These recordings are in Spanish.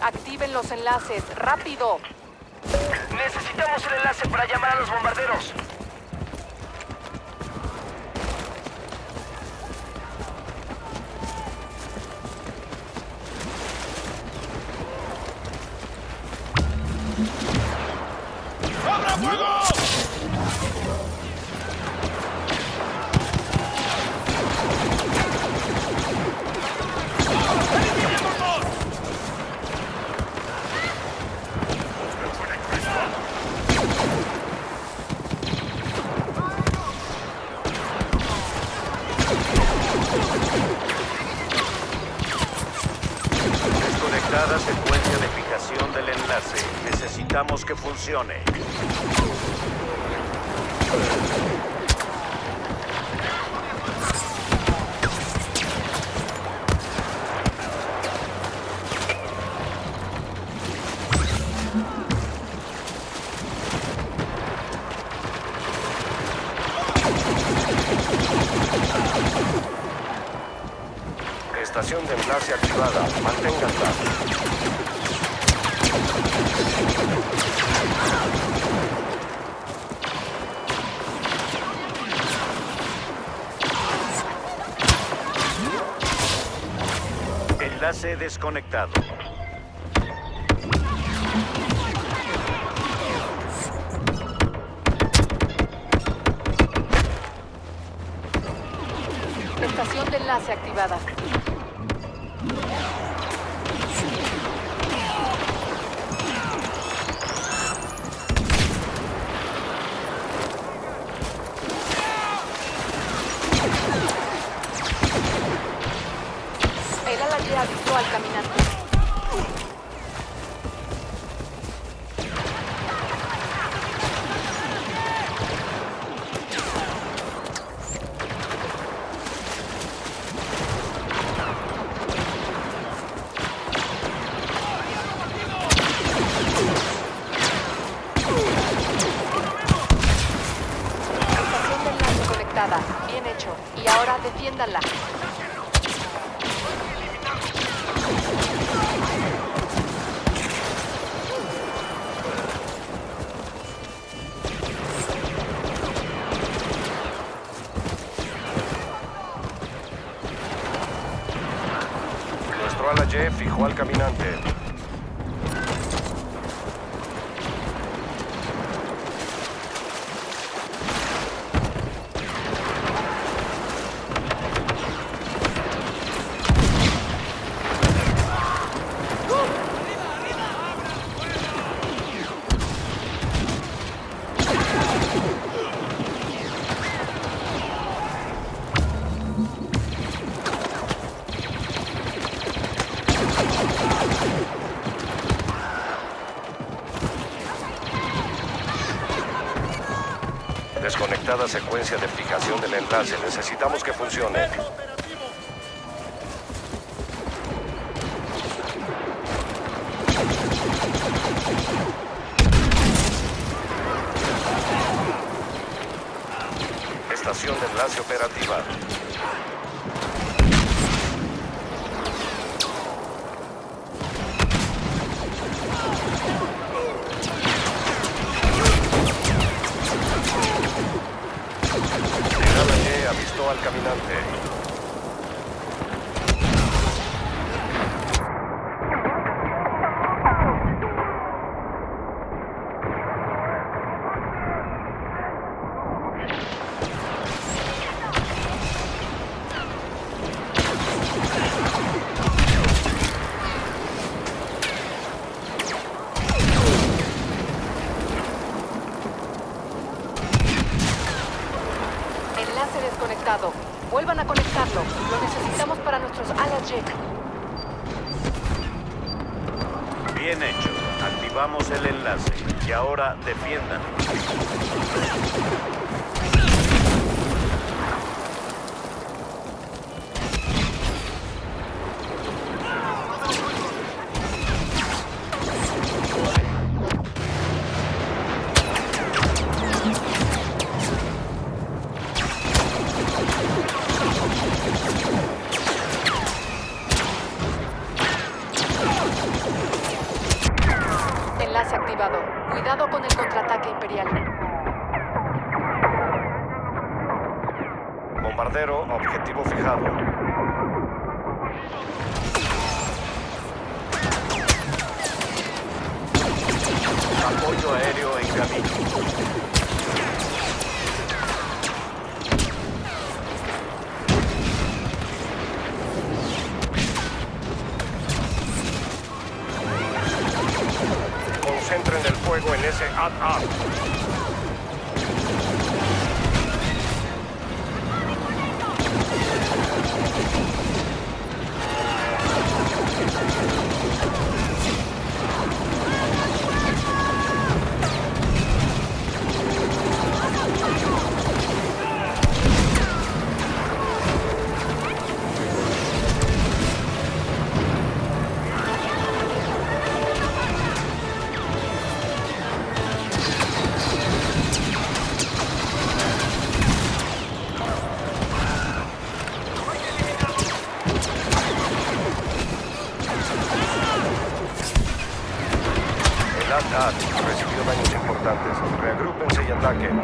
Activen los enlaces, rápido. Necesitamos el enlace para llamar a los bombarderos. ¡Abra fuego! Desconectada secuencia de fijación del enlace. Necesitamos que funcione. Estación de enlace activada. Manténganla. Enlace desconectado. Estación de enlace activada. El ala ya avisó al caminante. Estación de enlace conectada. Bien hecho. Y ahora defiéndanla. Nuestro ala Y fijó al caminante. Desconectada secuencia de fijación del enlace. Necesitamos que funcione. Estación de enlace operativa. El ala Y avistó al caminante. Enlace desconectado. Vuelvan a conectarlo. Lo necesitamos para nuestros alas Y. Bien hecho. Activamos el enlace. Y ahora defiendan. activado. Cuidado con el contraataque imperial. Bombardero, objetivo fijado. Apoyo aéreo en camino. Concentren el fuego en ese AT-AT. El AT-AT recibió daños importantes. Reagrúpense y ataquen.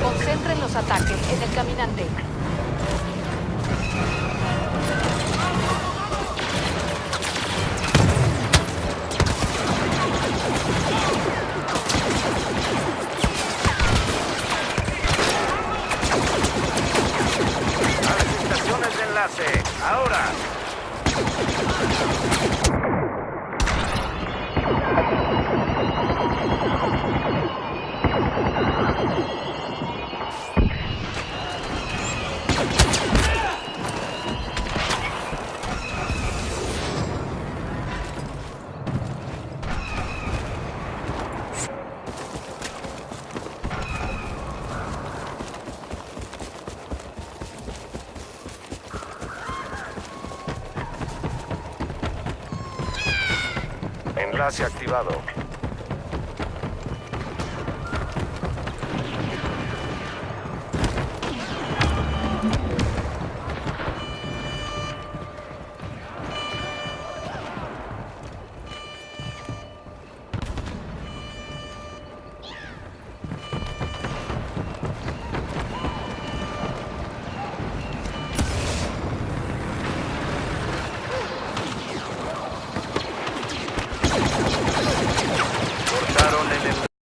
Concentren los ataques en el caminante. A las estaciones de enlace. Ahora. Enlace activado.